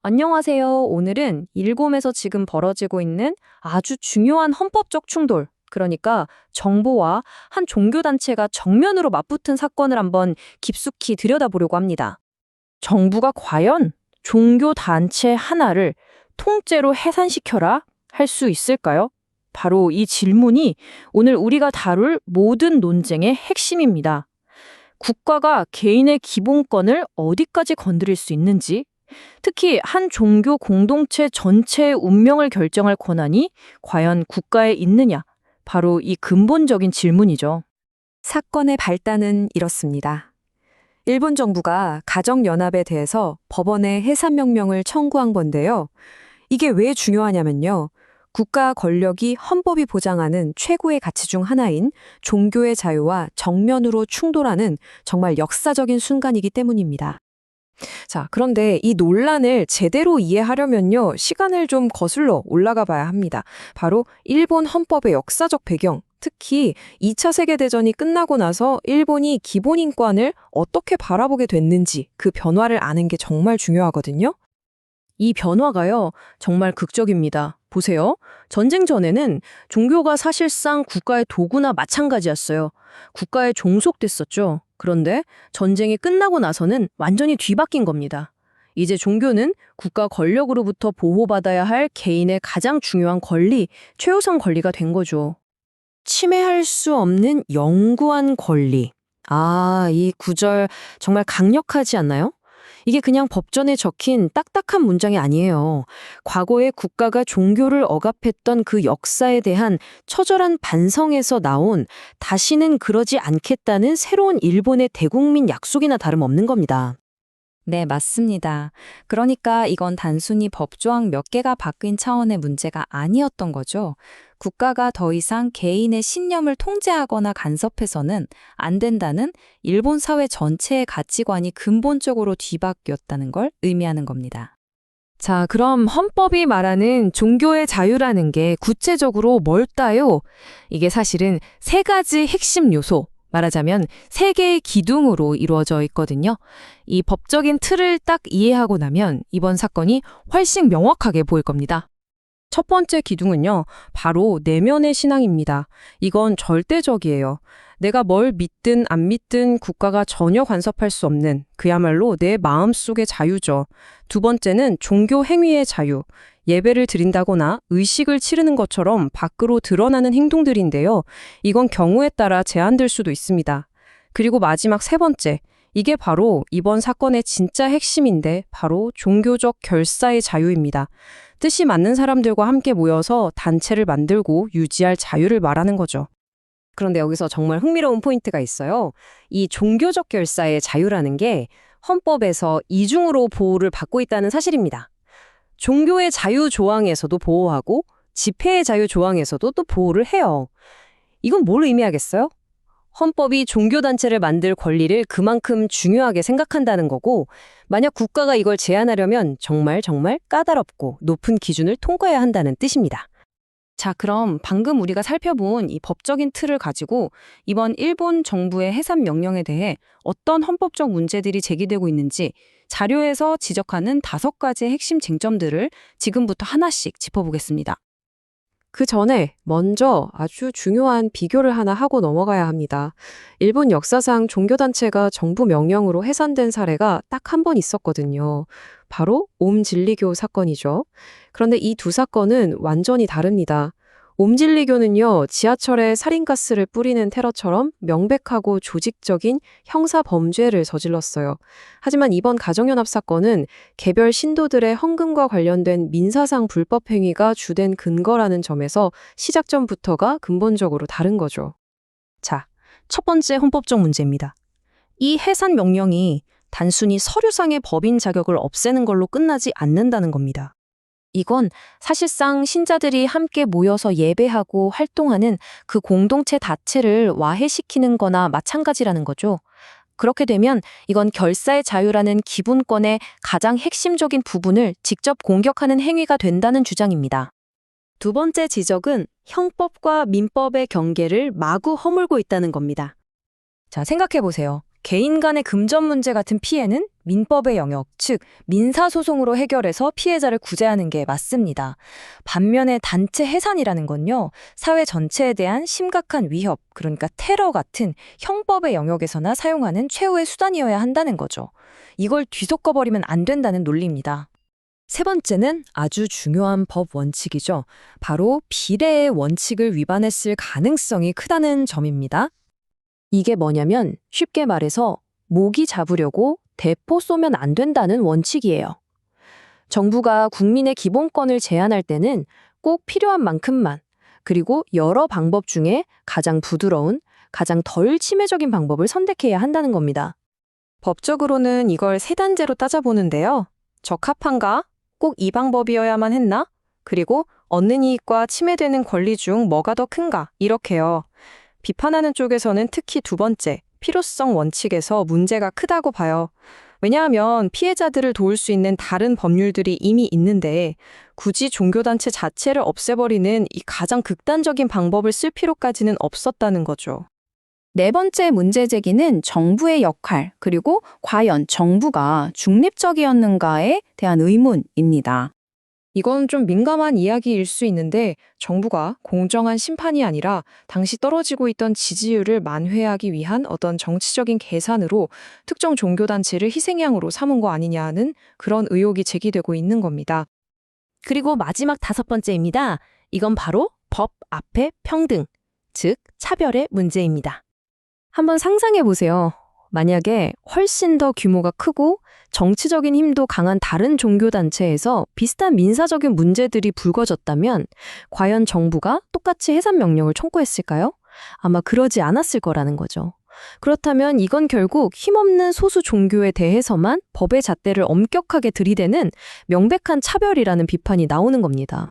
안녕하세요. 오늘은 일곰에서 지금 벌어지고 있는 아주 중요한 헌법적 충돌, 그러니까 정부와 한 종교단체가 정면으로 맞붙은 사건을 한번 깊숙이 들여다보려고 합니다. 정부가 과연 종교단체 하나를 통째로 해산시켜라 할 수 있을까요? 바로 이 질문이 오늘 우리가 다룰 모든 논쟁의 핵심입니다. 국가가 개인의 기본권을 어디까지 건드릴 수 있는지, 특히 한 종교 공동체 전체의 운명을 결정할 권한이 과연 국가에 있느냐? 바로 이 근본적인 질문이죠. 사건의 발단은 이렇습니다. 일본 정부가 가정연합에 대해서 법원에 해산명령을 청구한 건데요. 이게 왜 중요하냐면요. 국가 권력이 헌법이 보장하는 최고의 가치 중 하나인 종교의 자유와 정면으로 충돌하는 정말 역사적인 순간이기 때문입니다. 자, 그런데 이 논란을 제대로 이해하려면요, 시간을 좀 거슬러 올라가 봐야 합니다. 바로 일본 헌법의 역사적 배경, 특히 2차 세계대전이 끝나고 나서 일본이 기본인권을 어떻게 바라보게 됐는지 그 변화를 아는 게 정말 중요하거든요. 이 변화가요, 정말 극적입니다. 보세요. 전쟁 전에는 종교가 사실상 국가의 도구나 마찬가지였어요. 국가에 종속됐었죠. 그런데 전쟁이 끝나고 나서는 완전히 뒤바뀐 겁니다. 이제 종교는 국가 권력으로부터 보호받아야 할 개인의 가장 중요한 권리, 최우선 권리가 된 거죠. 침해할 수 없는 영구한 권리. 아, 이 구절 정말 강력하지 않나요? 이게 그냥 법전에 적힌 딱딱한 문장이 아니에요. 과거에 국가가 종교를 억압했던 그 역사에 대한 처절한 반성에서 나온 다시는 그러지 않겠다는 새로운 일본의 대국민 약속이나 다름없는 겁니다. 네, 맞습니다. 그러니까 이건 단순히 법조항 몇 개가 바뀐 차원의 문제가 아니었던 거죠. 국가가 더 이상 개인의 신념을 통제하거나 간섭해서는 안 된다는 일본 사회 전체의 가치관이 근본적으로 뒤바뀌었다는 걸 의미하는 겁니다. 자, 그럼 헌법이 말하는 종교의 자유라는 게 구체적으로 뭘까요? 이게 사실은 세 가지 핵심 요소, 말하자면 세 개의 기둥으로 이루어져 있거든요. 이 법적인 틀을 딱 이해하고 나면 이번 사건이 훨씬 명확하게 보일 겁니다. 첫 번째 기둥은요, 바로 내면의 신앙입니다. 이건 절대적이에요. 내가 뭘 믿든 안 믿든 국가가 전혀 간섭할 수 없는 그야말로 내 마음속의 자유죠. 두 번째는 종교 행위의 자유. 예배를 드린다거나 의식을 치르는 것처럼 밖으로 드러나는 행동들인데요. 이건 경우에 따라 제한될 수도 있습니다. 그리고 마지막 세 번째. 이게 바로 이번 사건의 진짜 핵심인데 바로 종교적 결사의 자유입니다. 뜻이 맞는 사람들과 함께 모여서 단체를 만들고 유지할 자유를 말하는 거죠. 그런데 여기서 정말 흥미로운 포인트가 있어요. 이 종교적 결사의 자유라는 게 헌법에서 이중으로 보호를 받고 있다는 사실입니다. 종교의 자유 조항에서도 보호하고 집회의 자유 조항에서도 또 보호를 해요. 이건 뭘 의미하겠어요? 헌법이 종교단체를 만들 권리를 그만큼 중요하게 생각한다는 거고, 만약 국가가 이걸 제한하려면 정말 까다롭고 높은 기준을 통과해야 한다는 뜻입니다. 자, 그럼 방금 우리가 살펴본 이 법적인 틀을 가지고 이번 일본 정부의 해산 명령에 대해 어떤 헌법적 문제들이 제기되고 있는지 자료에서 지적하는 5가지의 핵심 쟁점들을 지금부터 하나씩 짚어보겠습니다. 그 전에 먼저 아주 중요한 비교를 하나 하고 넘어가야 합니다. 일본 역사상 종교단체가 정부 명령으로 해산된 사례가 딱 한 번 있었거든요. 바로 옴진리교 사건이죠. 그런데 이 두 사건은 완전히 다릅니다. 옴진리교는요, 지하철에 살인가스를 뿌리는 테러처럼 명백하고 조직적인 형사 범죄를 저질렀어요. 하지만 이번 가정연합 사건은 개별 신도들의 헌금과 관련된 민사상 불법 행위가 주된 근거라는 점에서 시작점부터가 근본적으로 다른 거죠. 자, 첫 번째 헌법적 문제입니다. 이 해산 명령이 단순히 서류상의 법인 자격을 없애는 걸로 끝나지 않는다는 겁니다. 이건 사실상 신자들이 함께 모여서 예배하고 활동하는 그 공동체 자체를 와해시키는 거나 마찬가지라는 거죠. 그렇게 되면 이건 결사의 자유라는 기본권의 가장 핵심적인 부분을 직접 공격하는 행위가 된다는 주장입니다. 두 번째 지적은 형법과 민법의 경계를 마구 허물고 있다는 겁니다. 자, 생각해 보세요. 개인 간의 금전 문제 같은 피해는 민법의 영역, 즉 민사소송으로 해결해서 피해자를 구제하는 게 맞습니다. 반면에 단체 해산이라는 건요, 사회 전체에 대한 심각한 위협, 그러니까 테러 같은 형법의 영역에서나 사용하는 최후의 수단이어야 한다는 거죠. 이걸 뒤섞어버리면 안 된다는 논리입니다. 세 번째는 아주 중요한 법 원칙이죠. 바로 비례의 원칙을 위반했을 가능성이 크다는 점입니다. 이게 뭐냐면 쉽게 말해서 모기 잡으려고 대포 쏘면 안 된다는 원칙이에요. 정부가 국민의 기본권을 제한할 때는 꼭 필요한 만큼만, 그리고 여러 방법 중에 가장 부드러운, 가장 덜 침해적인 방법을 선택해야 한다는 겁니다. 법적으로는 이걸 세 단계로 따져보는데요. 적합한가? 꼭 이 방법이어야만 했나? 그리고 얻는 이익과 침해되는 권리 중 뭐가 더 큰가? 이렇게요. 비판하는 쪽에서는 특히 두 번째, 필요성 원칙에서 문제가 크다고 봐요. 왜냐하면 피해자들을 도울 수 있는 다른 법률들이 이미 있는데 굳이 종교단체 자체를 없애버리는 이 가장 극단적인 방법을 쓸 필요까지는 없었다는 거죠. 네 번째 문제 제기는 정부의 역할, 그리고 과연 정부가 중립적이었는가에 대한 의문입니다. 이건 좀 민감한 이야기일 수 있는데 정부가 공정한 심판이 아니라 당시 떨어지고 있던 지지율을 만회하기 위한 어떤 정치적인 계산으로 특정 종교단체를 희생양으로 삼은 거 아니냐는 그런 의혹이 제기되고 있는 겁니다. 그리고 마지막 다섯 번째입니다. 이건 바로 법 앞에 평등, 즉 차별의 문제입니다. 한번 상상해 보세요. 만약에 훨씬 더 규모가 크고 정치적인 힘도 강한 다른 종교단체에서 비슷한 민사적인 문제들이 불거졌다면 과연 정부가 똑같이 해산 명령을 청구했을까요? 아마 그러지 않았을 거라는 거죠. 그렇다면 이건 결국 힘없는 소수 종교에 대해서만 법의 잣대를 엄격하게 들이대는 명백한 차별이라는 비판이 나오는 겁니다.